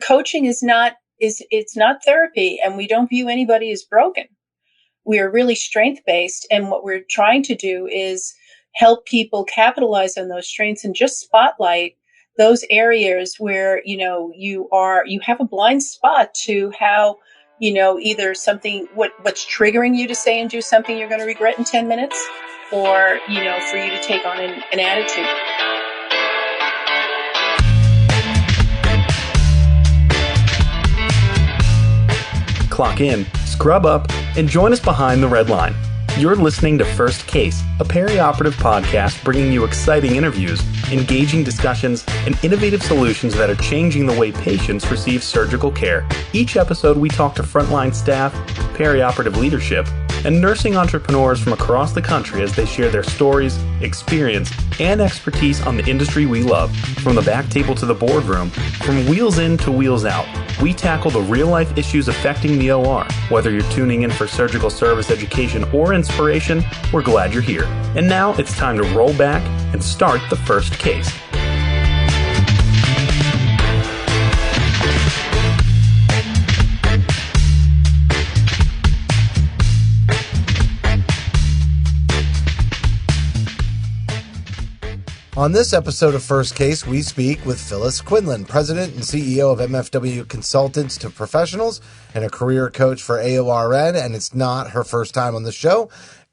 Coaching is not it's not therapy, and we don't view anybody as broken. We are really strength-based, and what we're trying to do is help people capitalize on those strengths and just spotlight those areas where, you have a blind spot to how, either something, what's triggering you to say and do something you're going to regret in 10 minutes, or, for you to take on an attitude. Clock in, scrub up, and join us behind the red line. You're listening to First Case, a perioperative podcast bringing you exciting interviews, engaging discussions, and innovative solutions that are changing the way patients receive surgical care. Each episode, we talk to frontline staff, perioperative leadership, and nursing entrepreneurs from across the country as they share their stories, experience, and expertise on the industry we love. From the back table to the boardroom, from wheels in to wheels out, we tackle the real-life issues affecting the OR. Whether you're tuning in for surgical service education or inspiration, we're glad you're here. And now it's time to roll back and start the first case. On this episode of First Case, we speak with Phyllis Quinlan, President and CEO of MFW Consultants to Professionals and a career coach for AORN. And it's not her first time on the show.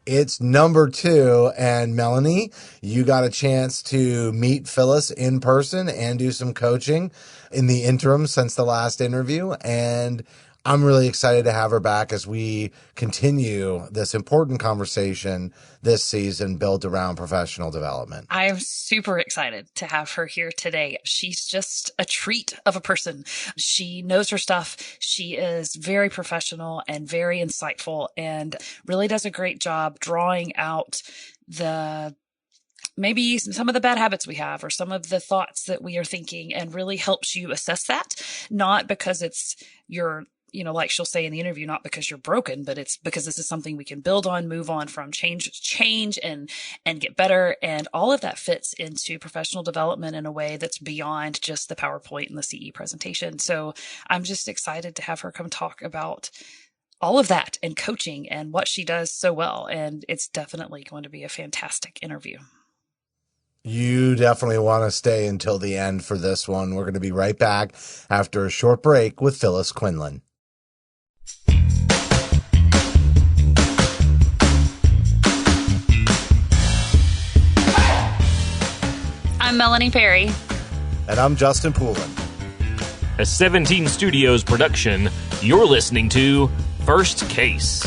It's number 2. And Melanie, you got a chance to meet Phyllis in person and do some coaching in the interim since the last interview. And I'm really excited to have her back as we continue this important conversation this season built around professional development. I'm super excited to have her here today. She's just a treat of a person. She knows her stuff. She is very professional and very insightful and really does a great job drawing out maybe some of the bad habits we have or some of the thoughts that we are thinking, and really helps you assess that, not because it's your like she'll say in the interview, not because you're broken, but it's because this is something we can build on, move on from, change and get better. And all of that fits into professional development in a way that's beyond just the PowerPoint and the CE presentation. So I'm just excited to have her come talk about all of that and coaching and what she does so well. And it's definitely going to be a fantastic interview. You definitely want to stay until the end for this one. We're going to be right back after a short break with Phyllis Quinlan. I'm Melanie Perry. And I'm Justin Poulin. A 17 Studios production, you're listening to First Case.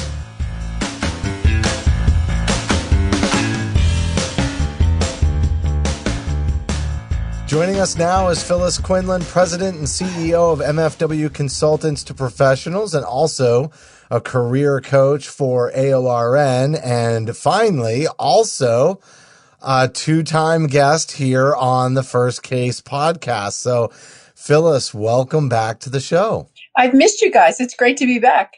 Joining us now is Phyllis Quinlan, President and CEO of MFW Consultants to Professionals, and also a career coach for AORN, and finally, also a 2-time guest here on the First Case podcast. So, Phyllis, welcome back to the show. I've missed you guys. It's great to be back.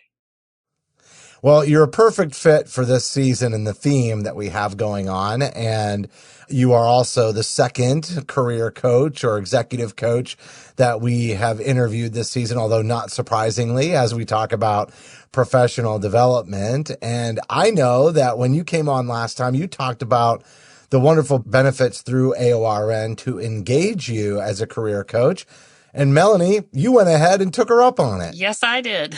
Well, you're a perfect fit for this season and the theme that we have going on, and you are also the second career coach or executive coach that we have interviewed this season, although not surprisingly, as we talk about professional development. And I know that when you came on last time, you talked about the wonderful benefits through AORN to engage you as a career coach. And Melanie, you went ahead and took her up on it. Yes, I did.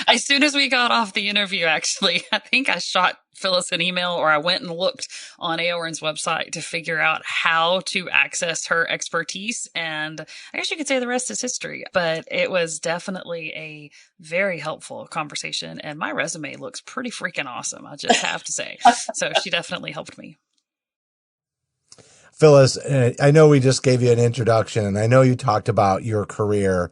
As soon as we got off the interview, actually, I think I shot Phyllis an email, or I went and looked on AORN's website to figure out how to access her expertise. And I guess you could say the rest is history, but it was definitely a very helpful conversation. And my resume looks pretty freaking awesome, I just have to say. So she definitely helped me. Phyllis, I know we just gave you an introduction, and I know you talked about your career,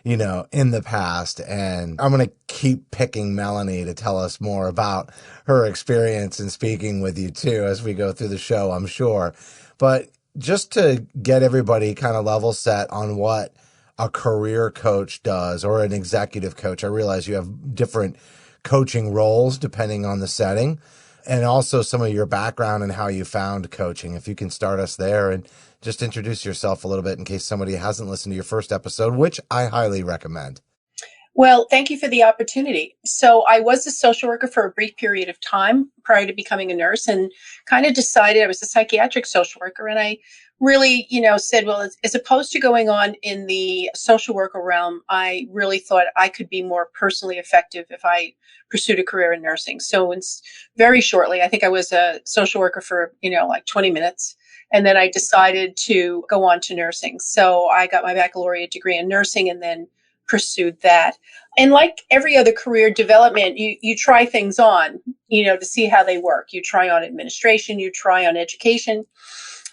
in the past, and I'm going to keep picking Melanie to tell us more about her experience in speaking with you too as we go through the show, I'm sure. But just to get everybody kind of level set on what a career coach does or an executive coach, I realize you have different coaching roles depending on the setting. and also some of your background and how you found coaching. If you can start us there and just introduce yourself a little bit in case somebody hasn't listened to your first episode, which I highly recommend. Well, thank you for the opportunity. So I was a social worker for a brief period of time prior to becoming a nurse, and kind of decided I was a psychiatric social worker. And I really, said, well, as opposed to going on in the social worker realm, I really thought I could be more personally effective if I pursued a career in nursing. So it's very shortly, I think I was a social worker for, like 20 minutes. And then I decided to go on to nursing. So I got my baccalaureate degree in nursing and then pursued that. And like every other career development, you try things on, to see how they work. You try on administration, you try on education.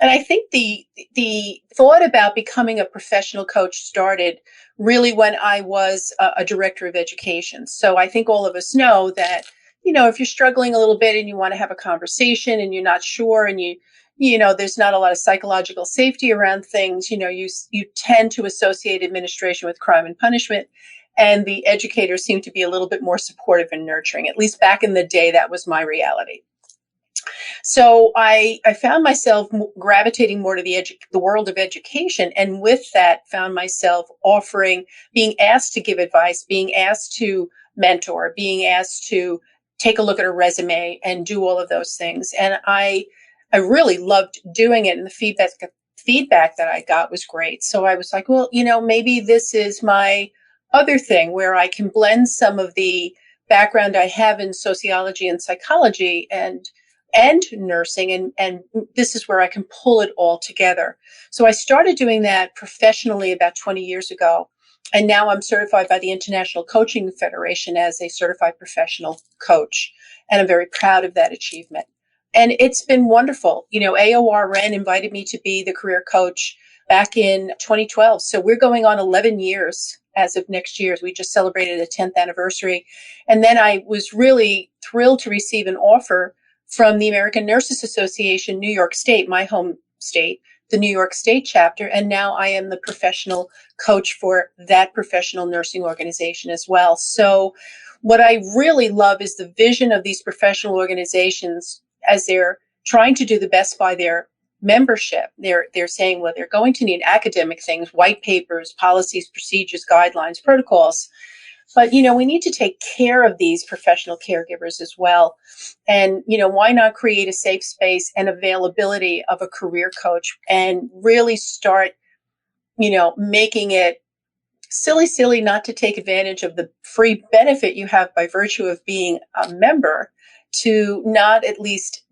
And I think the thought about becoming a professional coach started really when I was a director of education. So I think all of us know that, if you're struggling a little bit and you want to have a conversation and you're not sure and there's not a lot of psychological safety around things, you tend to associate administration with crime and punishment. And the educators seem to be a little bit more supportive and nurturing. At least back in the day, that was my reality. So I found myself gravitating more to the world of education. And with that, found myself being asked to give advice, being asked to mentor, being asked to take a look at a resume and do all of those things. And I really loved doing it. And the feedback that I got was great. So I was like, well, maybe this is my other thing where I can blend some of the background I have in sociology and psychology and nursing. And this is where I can pull it all together. So I started doing that professionally about 20 years ago. And now I'm certified by the International Coaching Federation as a certified professional coach. And I'm very proud of that achievement. And it's been wonderful. AORN invited me to be the career coach back in 2012. So we're going on 11 years as of next year. We just celebrated a 10th anniversary. And then I was really thrilled to receive an offer from the American Nurses Association, New York State, my home state, the New York State chapter. And now I am the professional coach for that professional nursing organization as well. So what I really love is the vision of these professional organizations as they're trying to do the best by their membership. They're saying, well, they're going to need academic things, white papers, policies, procedures, guidelines, protocols. But, we need to take care of these professional caregivers as well. And, why not create a safe space and availability of a career coach and really start, making it silly not to take advantage of the free benefit you have by virtue of being a member, to not at least,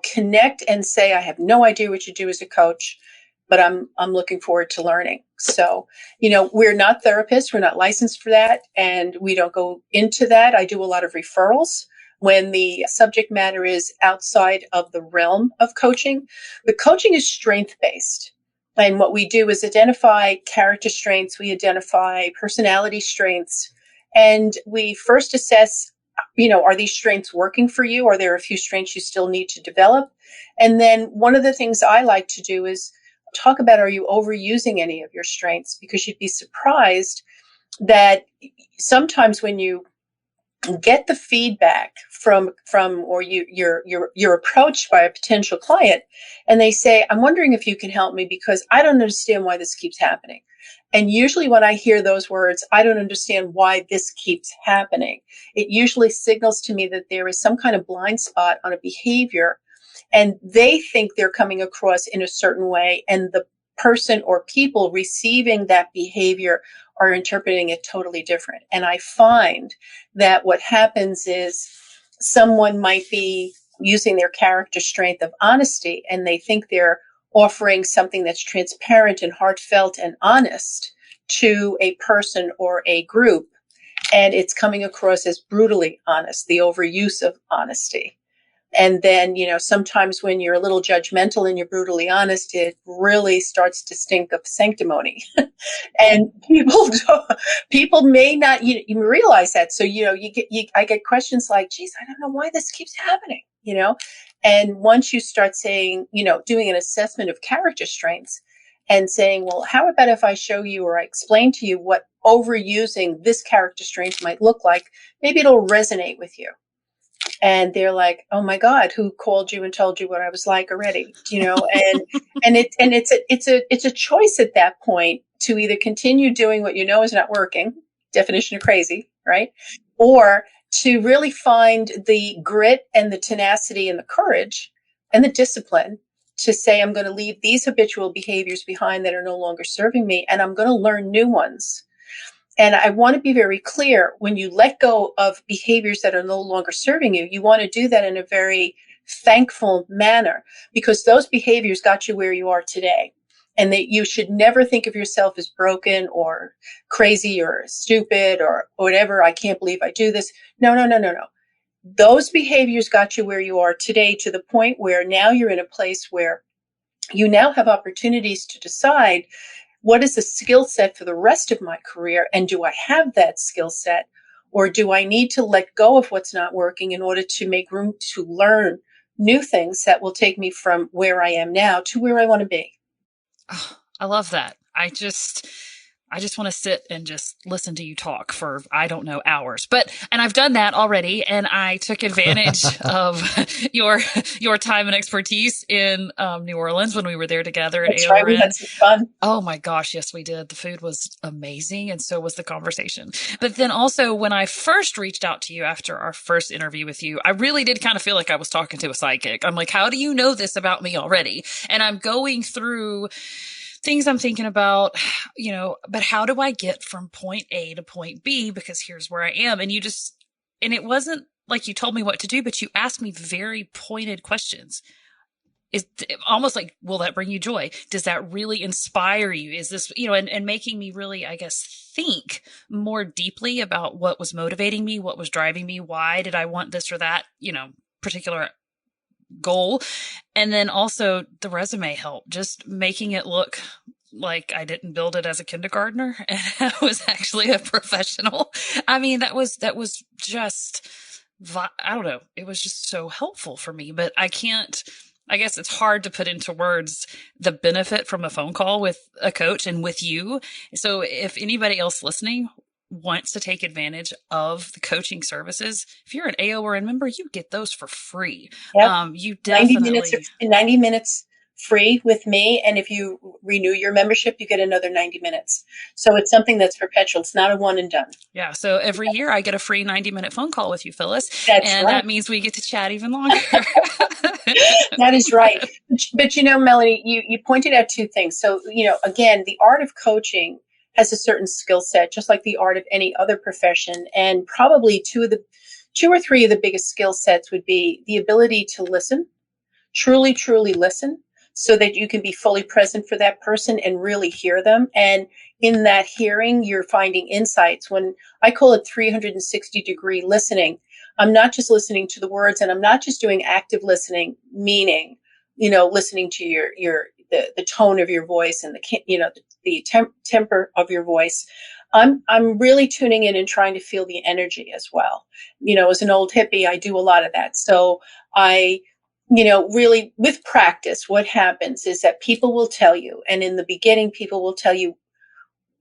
connect and say, I have no idea what you do as a coach, but I'm looking forward to learning. So, we're not therapists. We're not licensed for that. And we don't go into that. I do a lot of referrals when the subject matter is outside of the realm of coaching. But coaching is strength-based. And what we do is identify character strengths. We identify personality strengths. And we first assess, are these strengths working for you? Are there a few strengths you still need to develop? And then one of the things I like to do is talk about, are you overusing any of your strengths? Because you'd be surprised that sometimes when you get the feedback from or you're approached by a potential client and they say, I'm wondering if you can help me because I don't understand why this keeps happening. And usually when I hear those words, I don't understand why this keeps happening, it usually signals to me that there is some kind of blind spot on a behavior and they think they're coming across in a certain way, and the person or people receiving that behavior are interpreting it totally different. And I find that what happens is someone might be using their character strength of honesty, and they think they're offering something that's transparent and heartfelt and honest to a person or a group, and it's coming across as brutally honest, the overuse of honesty. And then, sometimes when you're a little judgmental and you're brutally honest, it really starts to stink of sanctimony. And people may not even realize that. So, I get questions like, geez, I don't know why this keeps happening, And once you start saying, doing an assessment of character strengths and saying, well, how about if I show you or I explain to you what overusing this character strength might look like, maybe it'll resonate with you. And they're like, oh my God, who called you and told you what I was like already? And it's a choice at that point to either continue doing what you know is not working, definition of crazy, right? Or to really find the grit and the tenacity and the courage and the discipline to say, I'm going to leave these habitual behaviors behind that are no longer serving me, and I'm going to learn new ones. And I want to be very clear, when you let go of behaviors that are no longer serving you, you want to do that in a very thankful manner, because those behaviors got you where you are today. And that you should never think of yourself as broken or crazy or stupid or whatever. I can't believe I do this. No. Those behaviors got you where you are today, to the point where now you're in a place where you now have opportunities to decide, what is the skill set for the rest of my career? And do I have that skill set? Or do I need to let go of what's not working in order to make room to learn new things that will take me from where I am now to where I want to be? Oh, I love that. I just want to sit and just listen to you talk for, I don't know, hours. And I've done that already. And I took advantage of your time and expertise in New Orleans when we were there together at That's AORN. right. We had some fun. Oh my gosh. Yes, we did. The food was amazing. And so was the conversation. But then also, when I first reached out to you after our first interview with you, I really did kind of feel like I was talking to a psychic. I'm like, how do you know this about me already? And I'm going through things I'm thinking about, but how do I get from point A to point B? Because here's where I am. And it wasn't like you told me what to do, but you asked me very pointed questions. Is almost like, will that bring you joy? Does that really inspire you? Is this, and making me really, I guess, think more deeply about what was motivating me, what was driving me, why did I want this or that, particular goal. And then also the resume help, just making it look like I didn't build it as a kindergartner and I was actually a professional. I mean, that was just, I don't know. It was just so helpful for me, but I guess it's hard to put into words the benefit from a phone call with a coach and with you. So if anybody else listening wants to take advantage of the coaching services, if you're an AORN member, you get those for free. Yep. You definitely 90 minutes free with me. And if you renew your membership, you get another 90 minutes. So it's something that's perpetual. It's not a one and done. Yeah. So every year I get a free 90-minute phone call with you, Phyllis. That's and right. That means we get to chat even longer. That is right. But Melanie, you pointed out two things. So, again, the art of coaching has a certain skill set, just like the art of any other profession. And probably two or three of the biggest skill sets would be the ability to listen, truly, truly listen, so that you can be fully present for that person and really hear them. And in that hearing, you're finding insights. When I call it 360-degree listening, I'm not just listening to the words, and I'm not just doing active listening, meaning, listening to the tone of your voice and the temper of your voice. I'm really tuning in and trying to feel the energy as well. As an old hippie, I do a lot of that. So really with practice, what happens is that people will tell you, and in the beginning, people will tell you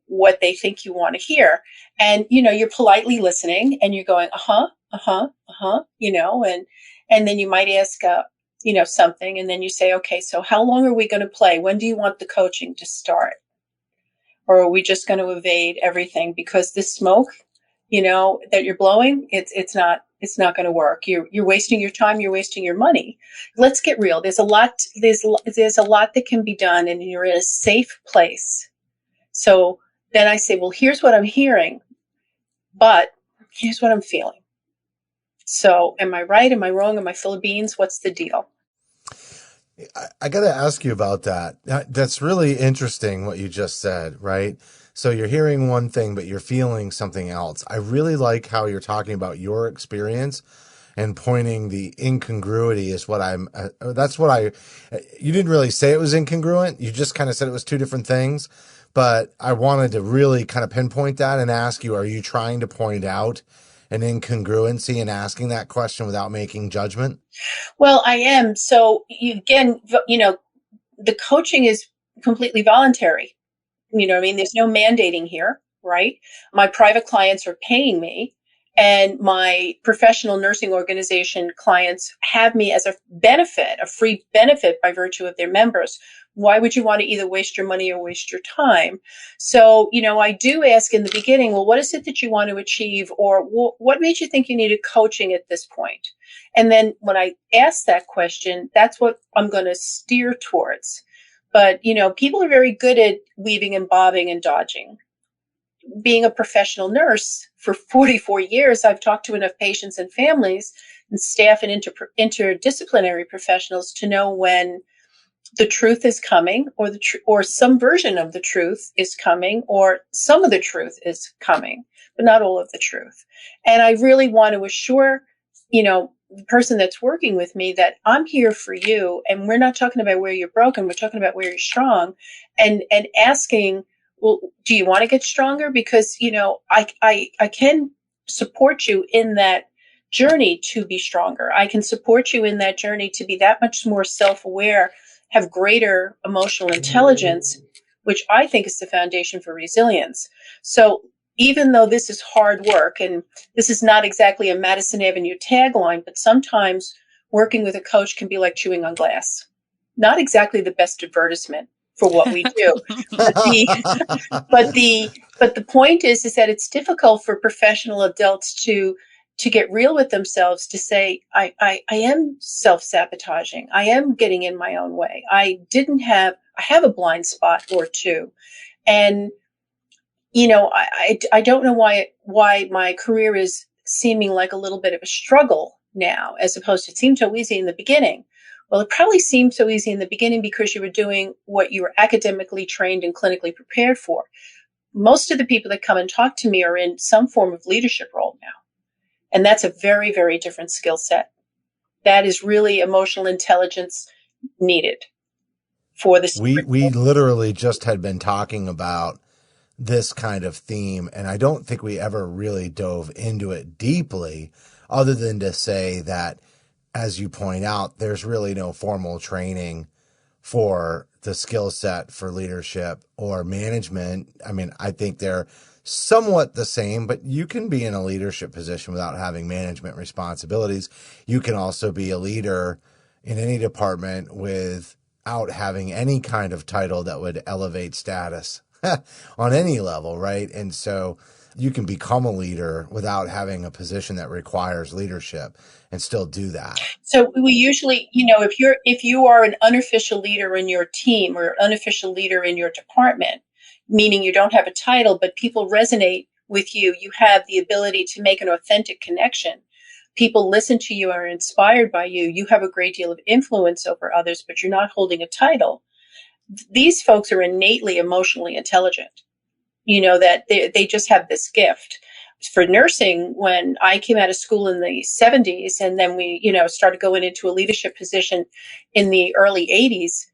what they think you want to hear. And, you're politely listening and you're going, and then you might ask, something, and then you say, okay, so how long are we going to play? When do you want the coaching to start? Or are we just going to evade everything? Because this smoke, that you're blowing, it's not going to work. You're wasting your time. You're wasting your money. Let's get real. There's a lot that can be done, and you're in a safe place. So then I say, well, here's what I'm hearing, but here's what I'm feeling. So am I right? Am I wrong? Am I full of beans? What's the deal? I got to ask you about that. That's really interesting what you just said, right? So you're hearing one thing, but you're feeling something else. I really like how you're talking about your experience and pointing the incongruity is what you didn't really say it was incongruent. You just kind of said it was two different things, but I wanted to really kind of pinpoint that and ask you, are you trying to point out an incongruency in asking that question without making judgment? Well, I am. So the coaching is completely voluntary. There's no mandating here, right? My private clients are paying me, and my professional nursing organization clients have me as a benefit, a free benefit by virtue of their members. Why would you want to either waste your money or waste your time? So, I do ask in the beginning, well, what is it that you want to achieve? Or what made you think you needed coaching at this point? And then when I ask that question, that's what I'm going to steer towards. But, people are very good at weaving and bobbing and dodging. Being a professional nurse for 44 years, I've talked to enough patients and families and staff and interdisciplinary professionals to know when the truth is coming, or some version of the truth is coming, or some of the truth is coming, but not all of the truth. And I really want to assure, the person that's working with me that I'm here for you. And we're not talking about where you're broken. We're talking about where you're strong, and asking, well, do you want to get stronger? Because, I can support you in that journey to be stronger. I can support you in that journey to be that much more self-aware, have greater emotional intelligence, which I think is the foundation for resilience. So even though this is hard work, and this is not exactly a Madison Avenue tagline, but sometimes working with a coach can be like chewing on glass. Not exactly the best advertisement for what we do. But the point is that it's difficult for professional adults to get real with themselves, to say, I am self-sabotaging. I am getting in my own way. I have a blind spot or two. And, I don't know why my career is seeming like a little bit of a struggle now, as opposed to it seemed so easy in the beginning. Well, it probably seemed so easy in the beginning because you were doing what you were academically trained and clinically prepared for. Most of the people that come and talk to me are in some form of leadership role now. And that's a very, very different skill set. That is really emotional intelligence needed for this. We literally just had been talking about this kind of theme, and I don't think we ever really dove into it deeply, other than to say that, as you point out, there's really no formal training for the skill set for leadership or management. I mean, I think they're somewhat the same, but you can be in a leadership position without having management responsibilities. You can also be a leader in any department without having any kind of title that would elevate status on any level, right? And so you can become a leader without having a position that requires leadership and still do that. So we usually, if you are an unofficial leader in your team or an unofficial leader in your department, meaning you don't have a title, but people resonate with you, you have the ability to make an authentic connection. People listen to you, are inspired by you. You have a great deal of influence over others, but you're not holding a title. These folks are innately emotionally intelligent. That they just have this gift. For nursing, when I came out of school in the 70s, and then we, started going into a leadership position in the early 80s,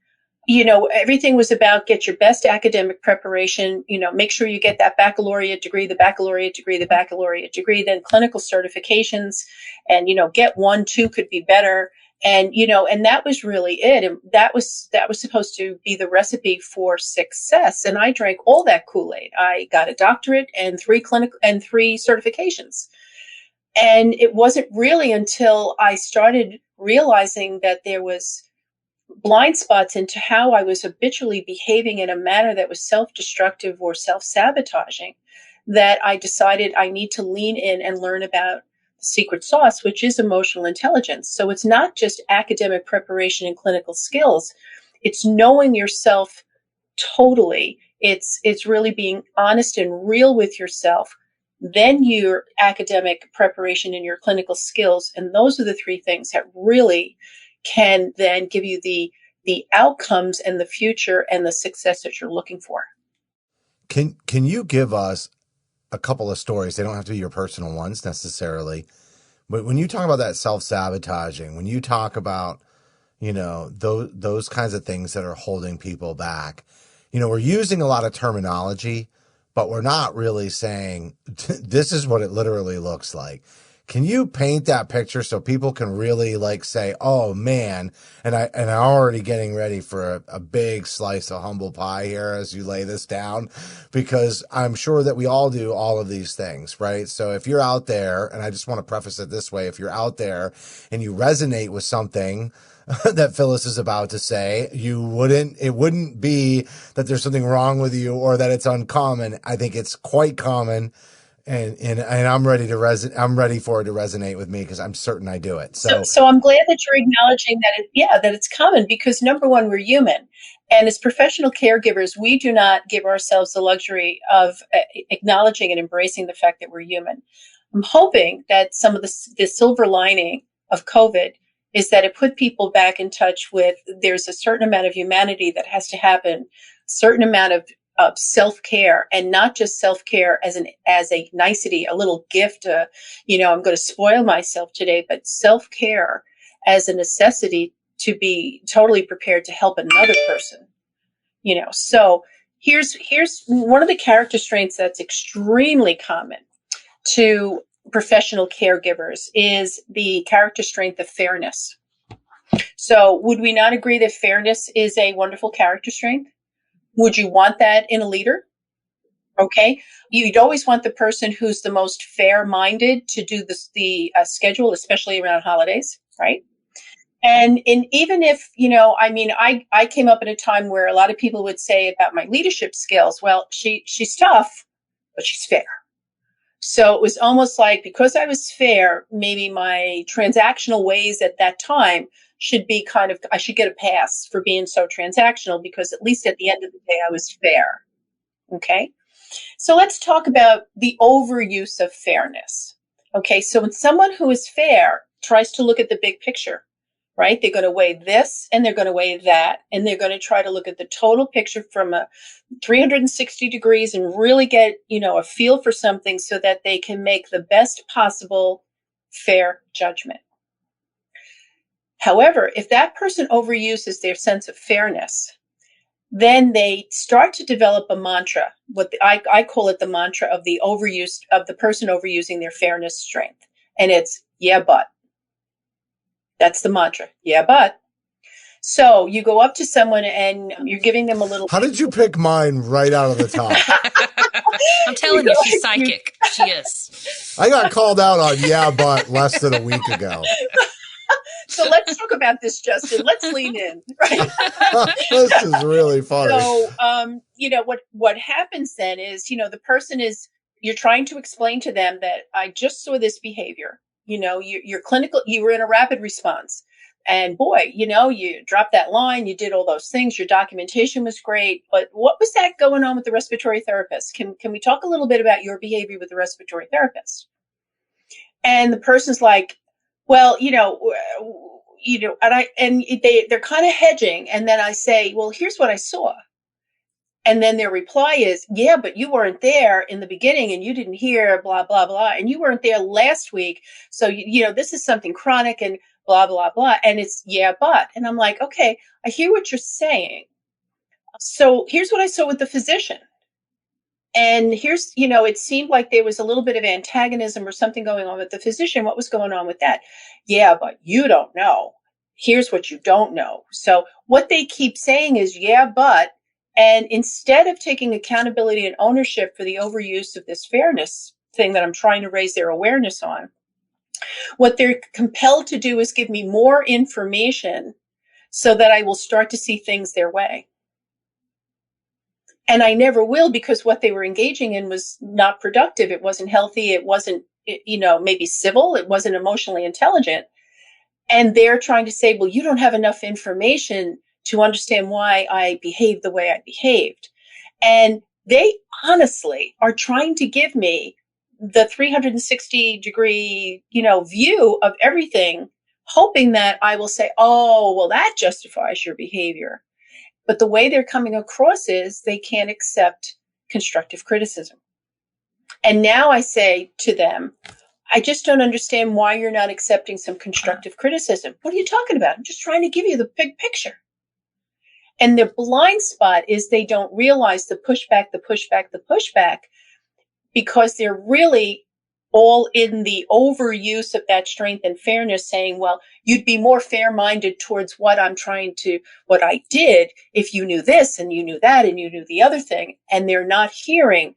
everything was about get your best academic preparation, make sure you get that baccalaureate degree, the baccalaureate degree, then clinical certifications, and, get 1, 2 could be better. And, and that was really it. And that was supposed to be the recipe for success. And I drank all that Kool-Aid. I got a doctorate and 3 certifications. And it wasn't really until I started realizing that there was blind spots into how I was habitually behaving in a manner that was self-destructive or self-sabotaging that I decided I need to lean in and learn about secret sauce, which is emotional intelligence. So it's not just academic preparation and clinical skills. It's knowing yourself totally. It's really being honest and real with yourself. Then your academic preparation and your clinical skills. And those are the 3 things that really can then give you the outcomes and the future and the success that you're looking for. Can you give us a couple of stories? They don't have to be your personal ones necessarily, but when you talk about that self-sabotaging, when you talk about, those kinds of things that are holding people back, we're using a lot of terminology, but we're not really saying this is what it literally looks like. Can you paint that picture so people can really like say, oh man, and I'm already getting ready for a big slice of humble pie here as you lay this down, because I'm sure that we all do all of these things, right? So if you're out there, and I just want to preface it this way, if you're out there and you resonate with something that Phyllis is about to say, it wouldn't be that there's something wrong with you or that it's uncommon. I think it's quite common. And I'm ready I'm ready for it to resonate with me because I'm certain I do it. So I'm glad that you're acknowledging that it's common, because number one, we're human. And as professional caregivers, we do not give ourselves the luxury of acknowledging and embracing the fact that we're human. I'm hoping that some of the silver lining of COVID is that it put people back in touch with, there's a certain amount of humanity that has to happen, a certain amount of self-care, and not just self-care as a nicety, a little gift, I'm going to spoil myself today, but self-care as a necessity to be totally prepared to help another person, So here's one of the character strengths that's extremely common to professional caregivers is the character strength of fairness. So would we not agree that fairness is a wonderful character strength? Would you want that in a leader? Okay. You'd always want the person who's the most fair-minded to do the schedule, especially around holidays, right? And even if, I came up at a time where a lot of people would say about my leadership skills, well, she's tough, but she's fair. So it was almost like, because I was fair, maybe my transactional ways at that time should be I should get a pass for being so transactional, because at least at the end of the day, I was fair. Okay. So let's talk about the overuse of fairness. Okay. So when someone who is fair tries to look at the big picture, right? They're going to weigh this and they're going to weigh that, and they're going to try to look at the total picture from a 360 degrees and really get, a feel for something so that they can make the best possible fair judgment. However, if that person overuses their sense of fairness, then they start to develop a mantra. I call it the mantra of the person overusing their fairness strength. And it's, yeah, but. That's the mantra. Yeah, but. So you go up to someone and you're giving them a little. How did you pick mine right out of the top? I'm telling you, she's psychic. She is. I got called out on yeah, but less than a week ago. So let's talk about this, Justin. Let's lean in, right? This is really funny. So, what happens then is, the person you're trying to explain to them that I just saw this behavior. You're clinical, you were in a rapid response. And boy, you dropped that line, you did all those things, your documentation was great. But what was that going on with the respiratory therapist? Can we talk a little bit about your behavior with the respiratory therapist? And the person's like, well, and they're kind of hedging. And then I say, well, here's what I saw. And then their reply is, yeah, but you weren't there in the beginning and you didn't hear blah, blah, blah. And you weren't there last week. So, this is something chronic and blah, blah, blah. And it's, yeah, but. And I'm like, okay, I hear what you're saying. So here's what I saw with the physician. And here's, it seemed like there was a little bit of antagonism or something going on with the physician. What was going on with that? Yeah, but you don't know. Here's what you don't know. So what they keep saying is, yeah, but. And instead of taking accountability and ownership for the overuse of this fairness thing that I'm trying to raise their awareness on, what they're compelled to do is give me more information so that I will start to see things their way. And I never will, because what they were engaging in was not productive. It wasn't healthy. It wasn't, maybe civil. It wasn't emotionally intelligent. And they're trying to say, well, you don't have enough information to understand why I behaved the way I behaved. And they honestly are trying to give me the 360 degree, view of everything, hoping that I will say, oh, well, that justifies your behavior. But the way they're coming across is they can't accept constructive criticism. And now I say to them, I just don't understand why you're not accepting some constructive criticism. What are you talking about? I'm just trying to give you the big picture. And their blind spot is they don't realize the pushback, because they're really all in the overuse of that strength and fairness, saying, well, you'd be more fair-minded towards what I did if you knew this and you knew that and you knew the other thing. And they're not hearing,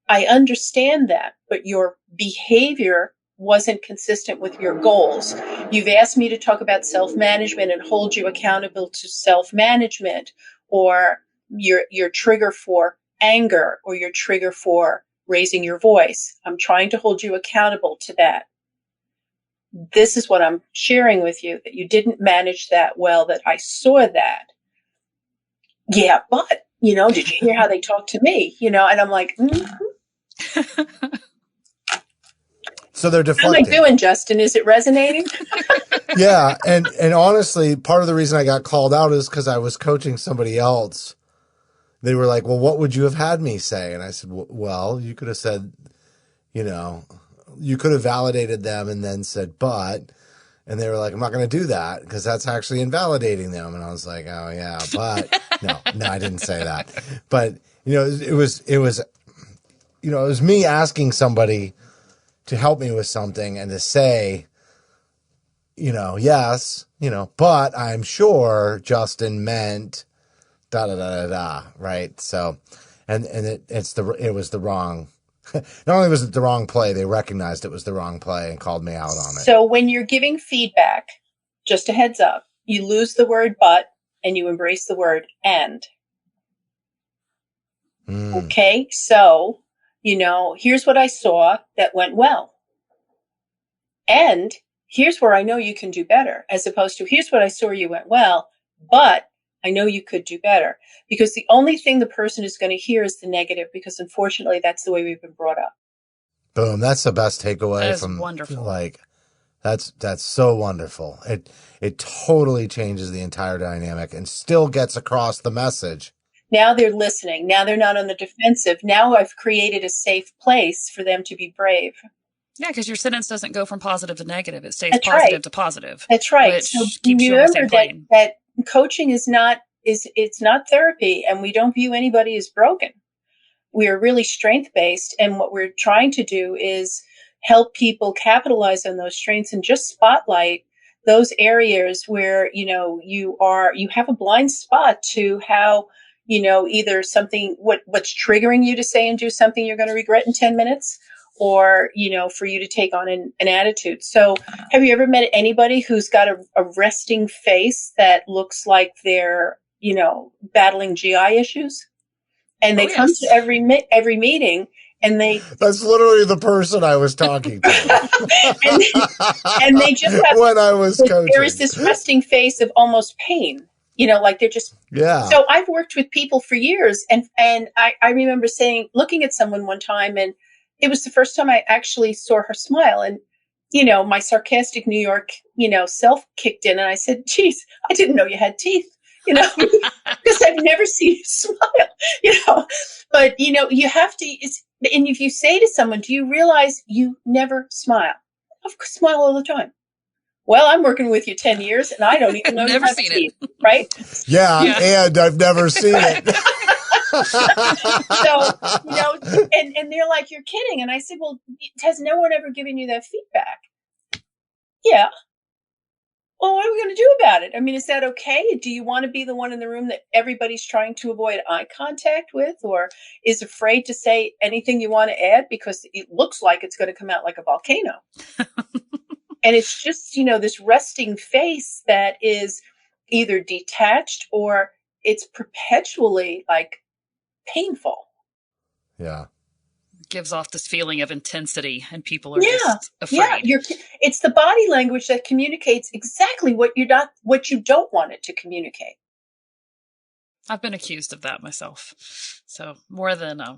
I understand that, but your behavior wasn't consistent with your goals. You've asked me to talk about self-management and hold you accountable to self-management, or your trigger for anger, or your trigger for raising your voice. I'm trying to hold you accountable to that. This is what I'm sharing with you, that you didn't manage that well, that I saw that. Yeah, but, did you hear how they talked to me? And I'm like, So they're deflecting. How am I doing, Justin? Is it resonating? Yeah. And honestly, part of the reason I got called out is because I was coaching somebody else. They were like, well, what would you have had me say? And I said, well, you could have said, you could have validated them and then said, but, and they were like, I'm not going to do that because that's actually invalidating them. And I was like, oh yeah, but no, I didn't say that. But, it was me asking somebody to help me with something and to say, yes, but I'm sure Justin meant da da da da da, right? So, and it was the wrong. Not only was it the wrong play, they recognized it was the wrong play and called me out on it. So when you're giving feedback, just a heads up, you lose the word but and you embrace the word and. Okay, so here's what I saw that went well. And here's where I know you can do better, as opposed to here's what I saw you went well, but I know you could do better. Because the only thing the person is going to hear is the negative, because unfortunately that's the way we've been brought up. Boom. That's the best takeaway. That is from wonderful. That's so wonderful. It totally changes the entire dynamic and still gets across the message. Now they're listening. Now they're not on the defensive. Now I've created a safe place for them to be brave. Yeah, because your sentence doesn't go from positive to negative. It stays That's positive right. to positive. That's right. Which So keeps you on the same remember plane. that coaching is not therapy, and we don't view anybody as broken. We are really strength-based, and what we're trying to do is help people capitalize on those strengths and just spotlight those areas where, you have a blind spot to how, either something, what's triggering you to say and do something you're going to regret in 10 minutes, or, for you to take on an attitude. So have you ever met anybody who's got a resting face that looks like they're, battling GI issues? And they come to every meeting, and that's literally the person I was talking to. and they just have, when I was coaching, there is this resting face of almost pain, like they're just, yeah. So I've worked with people for years, and I remember looking at someone one time, and it was the first time I actually saw her smile, and my sarcastic New York self kicked in, and I said, geez, I didn't know you had teeth. Because I've never seen you smile, but you have to, and if you say to someone, do you realize you never smile? Of course, smile all the time. Well, I'm working with you 10 years and I don't even know you have teeth, right? Yeah, and I've never seen it. So, and they're like, you're kidding. And I said, well, has no one ever given you that feedback? Yeah. Well, what are we going to do about it? I mean, is that okay? Do you want to be the one in the room that everybody's trying to avoid eye contact with, or is afraid to say anything you want to add because it looks like it's going to come out like a volcano? And it's just, this resting face that is either detached or it's perpetually painful. Yeah. Gives off this feeling of intensity, and people are just afraid. Yeah, it's the body language that communicates exactly what you don't want it to communicate. I've been accused of that myself, so more than I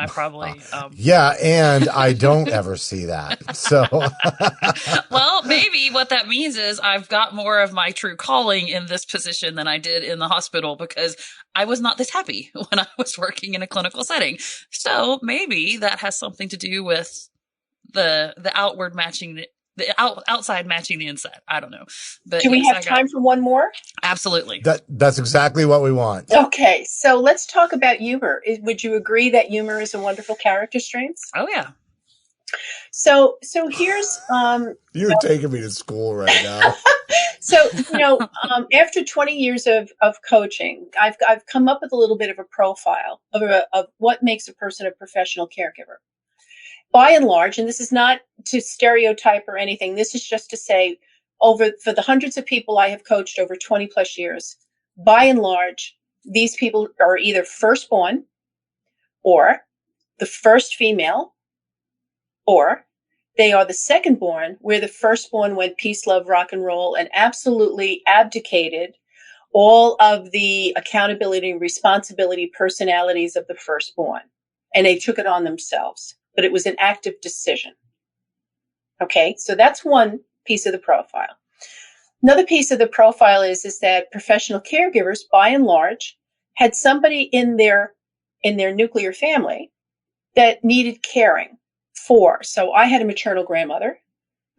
probably. Yeah, and I don't ever see that. So, well, maybe what that means is I've got more of my true calling in this position than I did in the hospital, because I was not this happy when I was working in a clinical setting. So maybe that has something to do with the outward matching the outside matching the inside. I don't know. But do we have time for one more? Absolutely. That's exactly what we want. Okay, so let's talk about humor. Would you agree that humor is a wonderful character strength? Oh yeah. So here's You're taking me to school right now. So, after 20 years of coaching, I've come up with a little bit of a profile of what makes a person a professional caregiver. By and large, and this is not to stereotype or anything, this is just to say, for the hundreds of people I have coached over 20 plus years, by and large, these people are either firstborn or the first female, or they are the secondborn, where the firstborn went peace, love, rock and roll, and absolutely abdicated all of the accountability and responsibility personalities of the firstborn. And they took it on themselves, but it was an active decision. Okay, so that's one piece of the profile. Another piece of the profile is that professional caregivers, by and large, had somebody in their nuclear family that needed caring for. So I had a maternal grandmother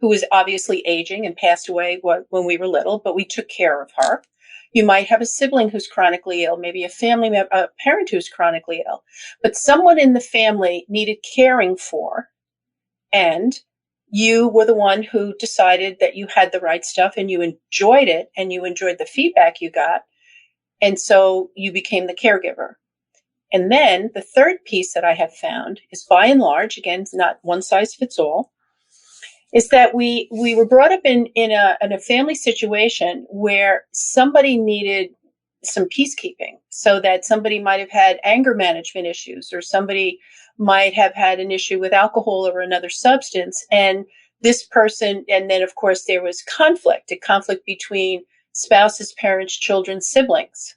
who was obviously aging and passed away when we were little, but we took care of her. You might have a sibling who's chronically ill, maybe a parent who's chronically ill, but someone in the family needed caring for, and you were the one who decided that you had the right stuff and you enjoyed it and you enjoyed the feedback you got. And so you became the caregiver. And then the third piece that I have found is, by and large, again, it's not one size fits all, is that we were brought up in a family situation where somebody needed some peacekeeping, so that somebody might have had anger management issues, or somebody might have had an issue with alcohol or another substance. And this person, and then of course there was a conflict between spouses, parents, children, siblings.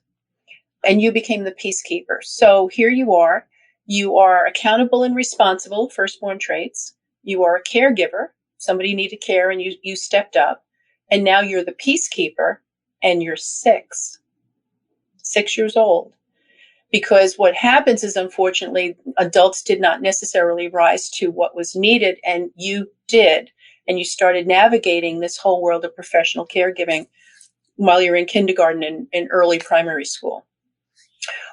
And you became the peacekeeper. So here you are accountable and responsible, firstborn traits. You are a caregiver. Somebody needed care and you stepped up. And now you're the peacekeeper and you're 6 years old. Because what happens is, unfortunately, adults did not necessarily rise to what was needed, and you did. And you started navigating this whole world of professional caregiving while you're in kindergarten and early primary school.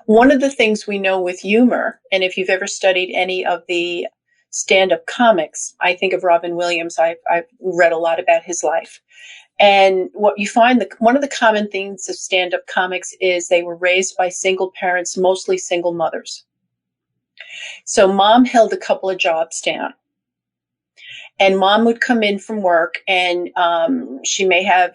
One of the things we know with humor, and if you've ever studied any of the stand-up comics, I think of Robin Williams. I've read a lot about his life. And what you find, one of the common themes of stand-up comics is they were raised by single parents, mostly single mothers. So mom held a couple of jobs down. And mom would come in from work and she may have,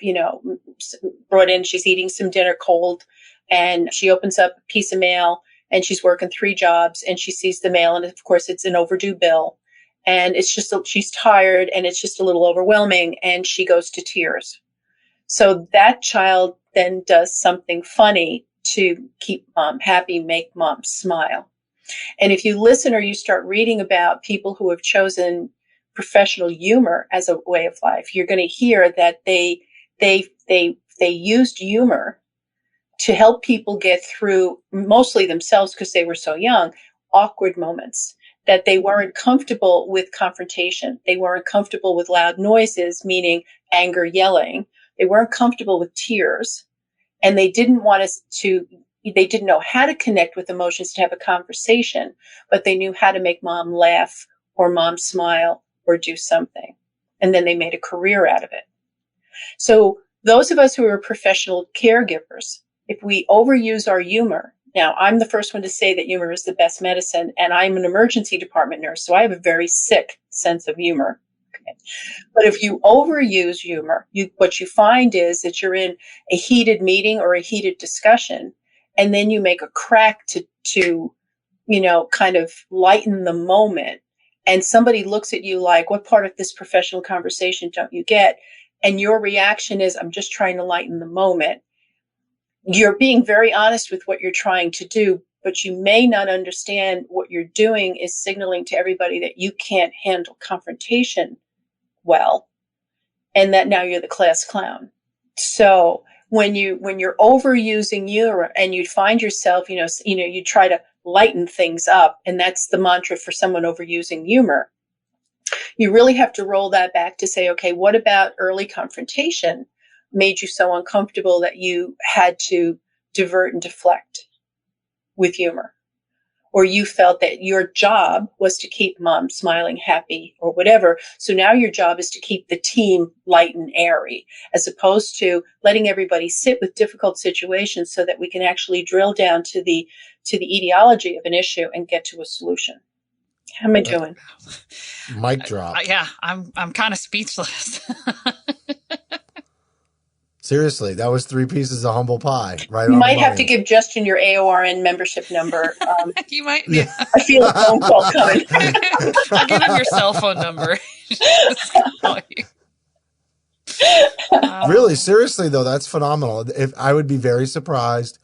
brought in, she's eating some dinner cold, and she opens up a piece of mail and she's working 3 jobs and she sees the mail, and of course it's an overdue bill. And it's just, she's tired and it's just a little overwhelming, and she goes to tears. So that child then does something funny to keep mom happy, make mom smile. And if you listen or you start reading about people who have chosen professional humor as a way of life, you're going to hear that they used humor to help people get through, mostly themselves because they were so young, awkward moments, that they weren't comfortable with confrontation. They weren't comfortable with loud noises, meaning anger, yelling. They weren't comfortable with tears, and they didn't they didn't know how to connect with emotions to have a conversation, but they knew how to make mom laugh or mom smile or do something. And then they made a career out of it. So those of us who are professional caregivers, if we overuse our humor, now I'm the first one to say that humor is the best medicine, and I'm an emergency department nurse, so I have a very sick sense of humor. Okay. But if you overuse humor, what you find is that you're in a heated meeting or a heated discussion, and then you make a crack to kind of lighten the moment. And somebody looks at you like, what part of this professional conversation don't you get? And your reaction is, I'm just trying to lighten the moment. You're being very honest with what you're trying to do, but you may not understand what you're doing is signaling to everybody that you can't handle confrontation well, and that now you're the class clown. So when you're overusing humor and you find yourself, you try to lighten things up, and that's the mantra for someone overusing humor. You really have to roll that back to say, okay, what about early confrontation made you so uncomfortable that you had to divert and deflect with humor? or you felt that your job was to keep mom smiling, happy, or whatever. So now your job is to keep the team light and airy, as opposed to letting everybody sit with difficult situations so that we can actually drill down to the etiology of an issue and get to a solution. How am I doing? Mic drop. Yeah, I'm kind of speechless. Seriously, that was 3 pieces of humble pie. Right. You might have to give Justin your AORN membership number. You might. Yeah. I feel a phone call coming. I'll give him your cell phone number. Really, seriously though, that's phenomenal. If I would be very surprised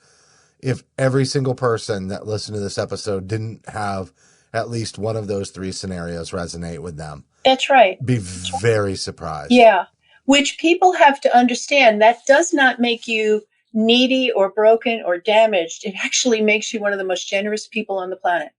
if every single person that listened to this episode didn't have at least one of those 3 scenarios resonate with them. That's right. Be very surprised. Yeah. Which people have to understand, that does not make you needy or broken or damaged. It actually makes you one of the most generous people on the planet.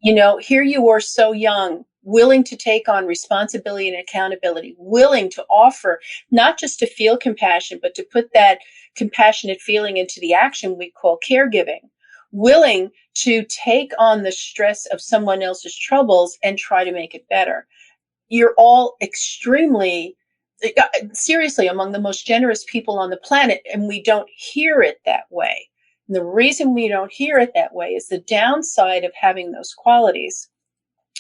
You know, here you are so young, willing to take on responsibility and accountability, willing to offer, not just to feel compassion, but to put that compassionate feeling into the action we call caregiving, willing to take on the stress of someone else's troubles and try to make it better. You're all extremely, seriously, among the most generous people on the planet, and we don't hear it that way. And the reason we don't hear it that way is the downside of having those qualities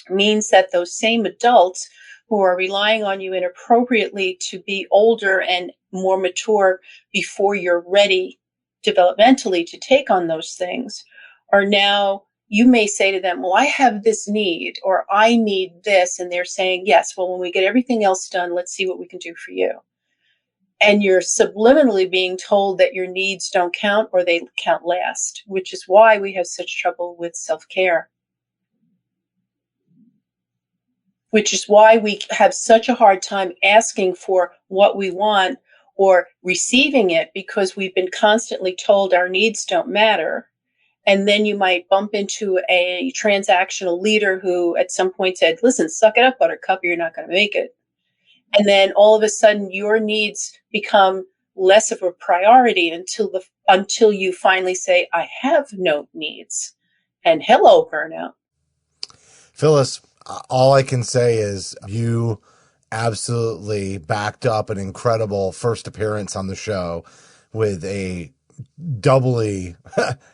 means that those same adults who are relying on you inappropriately to be older and more mature before you're ready developmentally to take on those things are now, you may say to them, well, I have this need, or I need this. And they're saying, yes, well, when we get everything else done, let's see what we can do for you. And you're subliminally being told that your needs don't count or they count last, which is why we have such trouble with self-care. Which is why we have such a hard time asking for what we want or receiving it, because we've been constantly told our needs don't matter. And then you might bump into a transactional leader who at some point said, listen, suck it up, buttercup, you're not going to make it. And then all of a sudden your needs become less of a priority until you finally say, I have no needs. And hello, burnout. Phyllis, all I can say is you absolutely backed up an incredible first appearance on the show with a doubly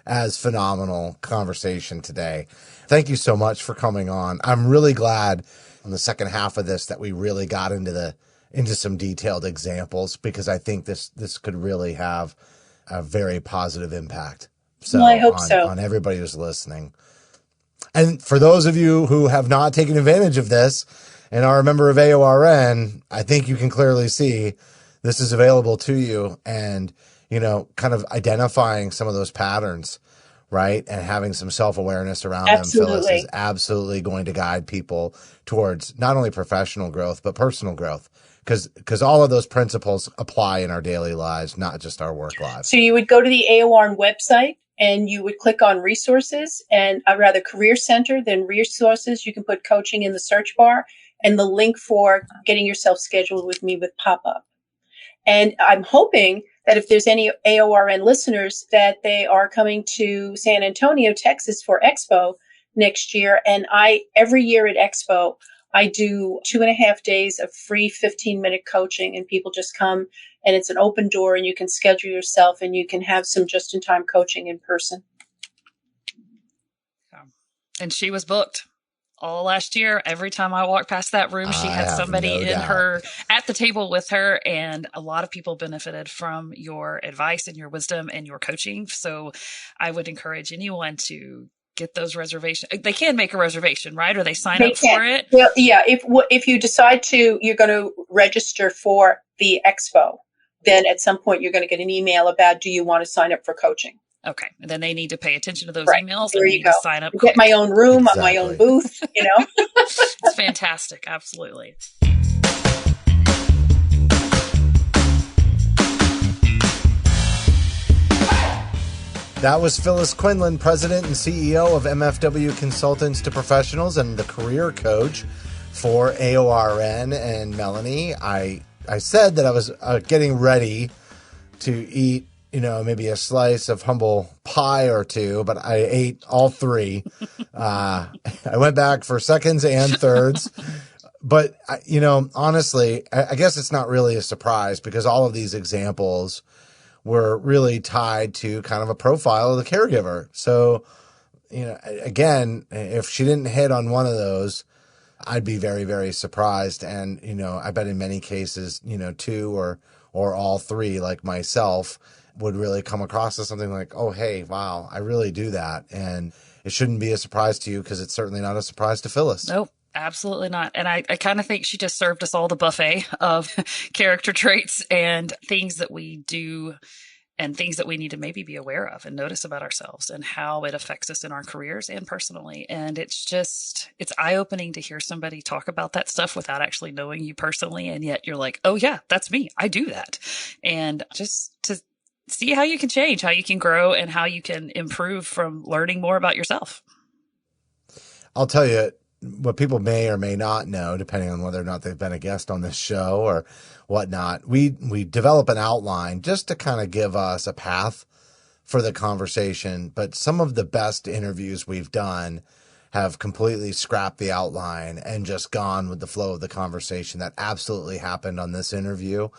as phenomenal conversation today. Thank you so much for coming on. I'm really glad in the second half of this that we really got into some detailed examples, because I think this could really have a very positive impact. So well, I hope so. On everybody who's listening. And for those of you who have not taken advantage of this and are a member of AORN, I think you can clearly see this is available to you, and, you know, kind of identifying some of those patterns, right? And having some self-awareness around them, Phyllis, is absolutely going to guide people towards not only professional growth, but personal growth. Because all of those principles apply in our daily lives, not just our work lives. So you would go to the AORN website and you would click on resources, and I'd rather career center than resources. You can put coaching in the search bar, and the link for getting yourself scheduled with me would pop up. And I'm hoping that if there's any AORN listeners, that they are coming to San Antonio, Texas for Expo next year. And every year at Expo, I do 2.5 days of free 15-minute coaching, and people just come, and it's an open door, and you can schedule yourself, and you can have some just-in-time coaching in person. And she was booked all last year. Every time I walked past that room, she had somebody at the table with her, and a lot of people benefited from your advice and your wisdom and your coaching. So I would encourage anyone to get those reservations. They can make a reservation, right? Or they sign up for it. Well, yeah. If you decide you're going to register for the expo, then at some point you're going to get an email about, do you want to sign up for coaching? Okay. And then they need to pay attention to those right. emails. There and you need go. to sign up. Get my own room on my own booth, you know. It's fantastic. Absolutely. That was Phyllis Quinlan, President and CEO of MFW Consultants to Professionals and the career coach for AORN. And Melanie, I said that I was getting ready to eat, maybe a slice of humble pie or two, but I ate all three. I went back for seconds and thirds. But, honestly, I guess it's not really a surprise because all of these examples were really tied to kind of a profile of the caregiver. So, again, if she didn't hit on one of those, I'd be very, very surprised. And, I bet in many cases, two or all three, like myself, would really come across as something like, oh, hey, wow, I really do that. And it shouldn't be a surprise to you because it's certainly not a surprise to Phyllis. Nope. Absolutely not. And I kind of think she just served us all the buffet of character traits and things that we do and things that we need to maybe be aware of and notice about ourselves and how it affects us in our careers and personally. And it's eye-opening to hear somebody talk about that stuff without actually knowing you personally. And yet you're like, oh yeah, that's me. I do that. And just to see how you can change, how you can grow, and how you can improve from learning more about yourself. I'll tell you, what people may or may not know, depending on whether or not they've been a guest on this show or whatnot, we develop an outline just to kind of give us a path for the conversation. But some of the best interviews we've done have completely scrapped the outline and just gone with the flow of the conversation. That absolutely happened on this interview,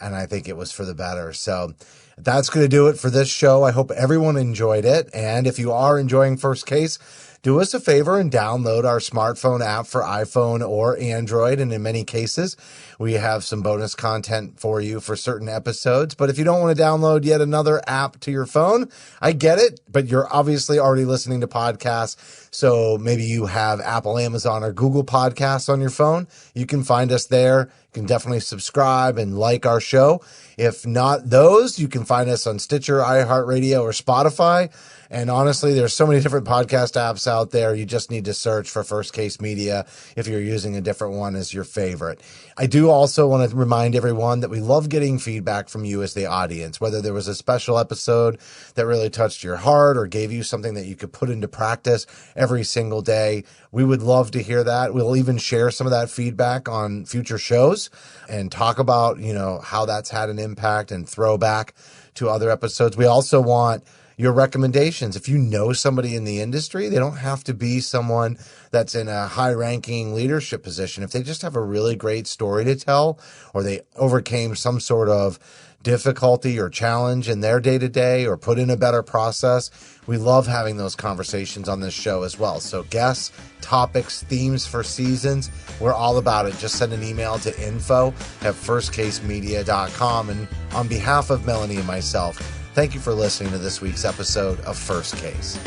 and I think it was for the better. So that's going to do it for this show. I hope everyone enjoyed it. And if you are enjoying First Case, do us a favor and download our smartphone app for iPhone or Android. And in many cases, we have some bonus content for you for certain episodes. But if you don't want to download yet another app to your phone, I get it, but you're obviously already listening to podcasts. So maybe you have Apple, Amazon, or Google Podcasts on your phone. You can find us there. You can definitely subscribe and like our show. If not those, you can find us on Stitcher, iHeartRadio, or Spotify. And honestly, there's so many different podcast apps out there. You just need to search for First Case Media if you're using a different one as your favorite. I do also want to remind everyone that we love getting feedback from you as the audience, whether there was a special episode that really touched your heart or gave you something that you could put into practice every single day. We would love to hear that. We'll even share some of that feedback on future shows and talk about, how that's had an impact and throwback to other episodes. We also want your recommendations. If you know somebody in the industry, they don't have to be someone that's in a high-ranking leadership position. If they just have a really great story to tell, or they overcame some sort of difficulty or challenge in their day-to-day or put in a better process, we love having those conversations on this show as well. So guests, topics, themes for seasons, we're all about it. Just send an email to info@firstcasemedia.com. And on behalf of Melanie and myself, thank you for listening to this week's episode of First Case.